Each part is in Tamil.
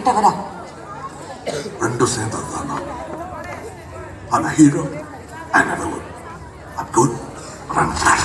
கெட்டவரா? ரெண்டும் சேர்ந்தது தானா? I'm a hero and a villain. I'm good and I'm bad.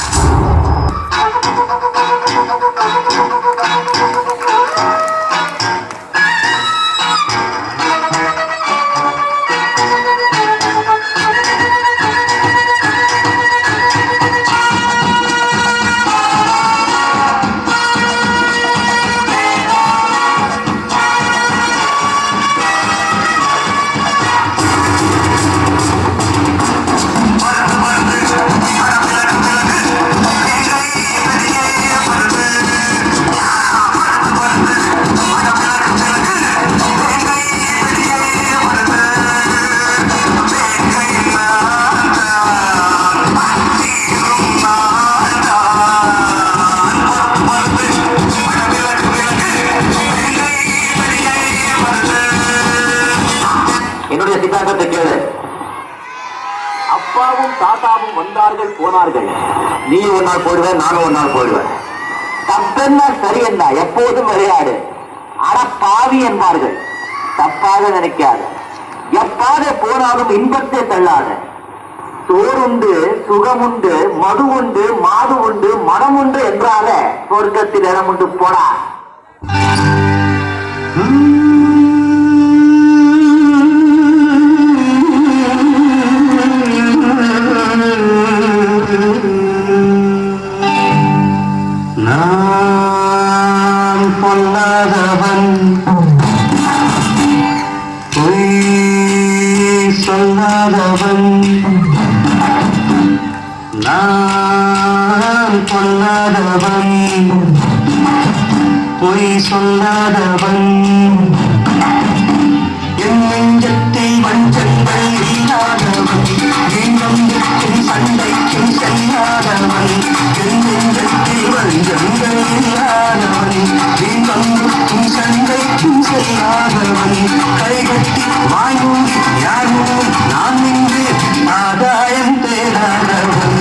அப்பாவும் தாத்தாவும் வந்தார்கள் போனார்கள். நீ ஒரு நாள் போடுவேன், நானும் ஒரு நாள் போடுவேன். தப்பென்ன சரி என்ன, எப்போதும் விளையாடு. அட பாவி என்பார்கள், தப்பாக நினைக்காத. எப்பாத போனாலும் இன்பத்தை தள்ளாத. சோறுண்டு, சுகமுண்டு, மது உண்டு, மாது உண்டு, மனம் உண்டு என்றால சொர்க்கத்தில் இடம் உண்டு போடா. நான் பொல்லாதவன், பொய் சொல்லாதவன். நான் பொல்லாதவன், பொய் சொல்லாதவன். என் நெஞ்சத்தில் வஞ்சங்கள் இல்லாதவன், என் நெஞ்சத்தில் சண்டைக்கும் செல்லாதவன். என் நெஞ்சத்தில் வஞ்சங்கள் இல்லாதவன், என் நெஞ்சத்தில் சண்டைக்கும் செல்லாதவன். கைகட்டி வாய்மூடி யாரும் நான் இன்று ஆதாயம் தேடாதவன்,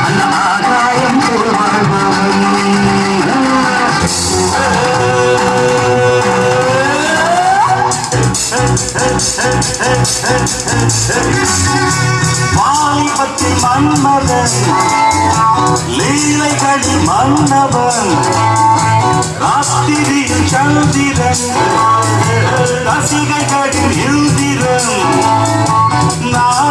அந்த ஆதாயம் போல் வாழ்பவன். வாலிபத்தில் மன்மதன், லீலைகளில் மன்னவன், ராத்திரியில் சந்திரன், ரசிகைகளில் இந்திரன். நான்